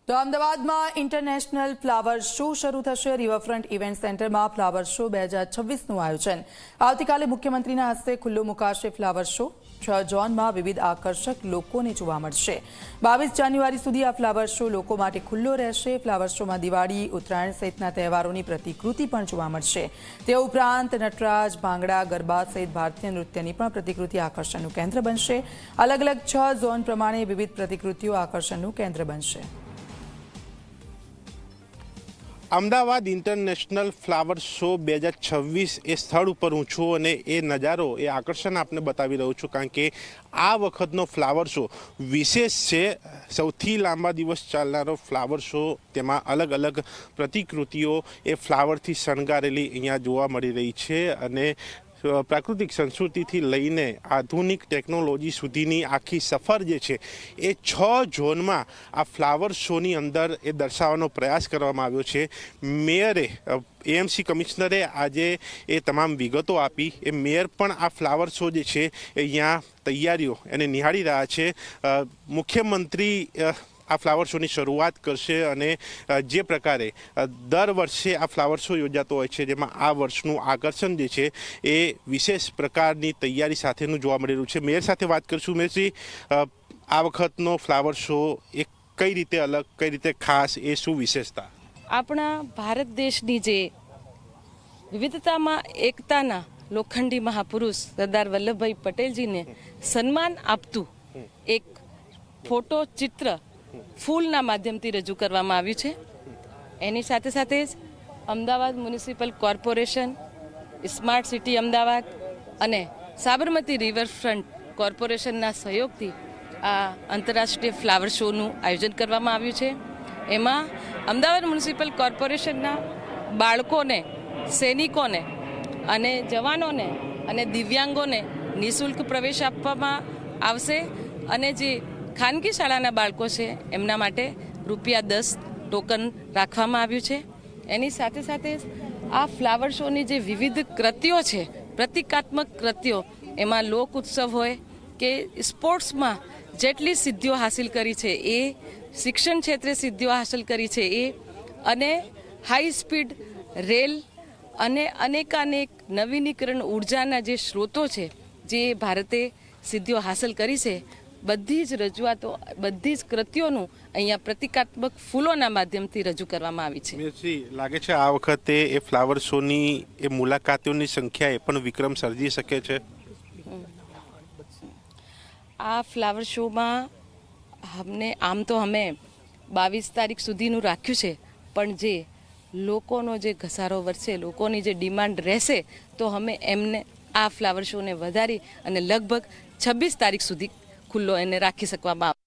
તો અમદાવાદમાં international flower show શરૂ થશે। રિવરફ્રન્ટ ઇવેન્ટ સેન્ટરમાં ફ્લાવર શો 2026નું આયોજન। આવતીકાલે મુખ્યમંત્રીના હસ્તે ખુલ્લો મુકાશે ફ્લાવર શો। 6 ઝોનમાં વિવિધ આકર્ષક લોકોને જોવા મળશે। 22 જાન્યુઆરી સુધી આ ફ્લાવર શો લોકો માટે ખુલ્લો રહેશે। ફ્લાવર શોમાં દિવાળી, ઉત્તરાયણ સહિતના તહેવારોની પ્રતિકૃતિ પણ જોવા મળશે। તે ઉપરાંત નટરાજ, ભાંગડા, ગરબા સહિત ભારતીય નૃત્યની પણ પ્રતિકૃતિ આકર્ષણનું કેન્દ્ર બનશે। અલગ અલગ 6 ઝોન પ્રમાણે વિવિધ પ્રતિકૃતિઓ આકર્ષણનું કેન્દ્ર બનશે। અમદાવાદ ઇન્ટરનેશનલ ફ્લાવર શો 2026 એ સ્થળ ઉપર હું છું અને એ નજારો એ આકર્ષણ આપને બતાવી રહ્યો છું, કારણ કે આ વખતનો ફ્લાવર શો વિશેષ છે। સૌથી લાંબા દિવસ ચાલનારો ફ્લાવર શો, તેમાં અલગ અલગ પ્રતિકૃતિઓ એ ફ્લાવરથી શણગારેલી અહીંયા જોવા મળી રહી છે અને પ્રાકૃતિક સંસ્કૃતિથી લઈને આધુનિક ટેકનોલોજી સુધીની આખી સફર જે છે એ 6 ઝોનમાં આ ફ્લાવર શોની અંદર એ દર્શાવવાનો પ્રયાસ કરવામાં આવ્યો છે। મેયરે એએમસી કમિશનરે આજે એ તમામ વિગતો આપી। એ મેયર પણ આ ફ્લાવર શો જે છે એ અહીંયા તૈયારીઓ એને નિહાળી રહ્યા છે। મુખ્યમંત્રી આ ફ્લાવર શોની શરૂઆત કરશે અને જે પ્રકારે દર વર્ષે આ ફ્લાવર શો યોજાતો હોય છે, જેમાં આ વર્ષનું આકર્ષણ જે છે એ વિશેષ પ્રકારની તૈયારી સાથેનું જોવા મળી રહ્યું છે। મેયર સાથે વાત કરીશું। મેયરશ્રી, આ વખતનો ફ્લાવર શો એ કઈ રીતે અલગ, કઈ રીતે ખાસ, એ શું વિશેષતા? આપણા ભારત દેશની જે વિવિધતામાં એકતાના લોખંડી મહાપુરુષ સરદાર વલ્લભભાઈ પટેલજીને સન્માન આપતું એક ફોટો ચિત્ર ફૂલના માધ્યમથી રજૂ કરવામાં આવ્યું છે। એની સાથે સાથે જ Ahmedabad municipal corporation, smart city Ahmedabad અને સાબરમતી રિવરફ્રન્ટ કોર્પોરેશનના સહયોગથી આ આંતરરાષ્ટ્રીય ફ્લાવર શોનું આયોજન કરવામાં આવ્યું છે। એમાં અમદાવાદ મ્યુનિસિપલ કોર્પોરેશનના બાળકોને, સૈનિકોને અને જવાનોને અને દિવ્યાંગોને નિઃશુલ્ક પ્રવેશ આપવામાં આવશે અને જે ખાનગી શાળાના બાળકો છે એમના માટે ₹10 ટોકન રાખવામાં આવ્યું છે। એની સાથે સાથે આ ફ્લાવર શોની જે વિવિધ કૃતિઓ છે, પ્રતિકાત્મક કૃતિઓ, એમાં લોક ઉત્સવ હોય કે સ્પોર્ટ્સમાં જેટલી સિદ્ધિઓ હાંસિલ કરી છે એ, શિક્ષણ ક્ષેત્રે સિદ્ધિઓ હાંસલ કરી છે એ, અને હાઈ સ્પીડ રેલ અને અનેકાનેક નવીનીકરણ ઉર્જાના જે સ્ત્રોતો છે, જે ભારતે સિદ્ધિઓ હાંસલ કરી છે, બધી જ રજૂઆતો, બધી જ કૃતિઓનું અહીંયા પ્રતિકાત્મક ફૂલોના માધ્યમથી રજૂ કરવામાં આવી છે। મેયરશ્રી, લાગે છે આ વખતે એ ફ્લાવર શોની એ મુલાકાતીઓની સંખ્યા એ પણ વિક્રમ સર્જી શકે છે? આ ફ્લાવર શોમાં આમ તો અમે 22 તારીખ સુધીનું રાખ્યું છે, પણ જે લોકોનો જે ઘસારો વધશે, લોકોની જે ડિમાન્ડ રહેશે, તો અમે એમને આ ફ્લાવર શોને વધારી અને લગભગ 26 તારીખ સુધી ખુલ્લો એને રાખી શકવામાં આવે।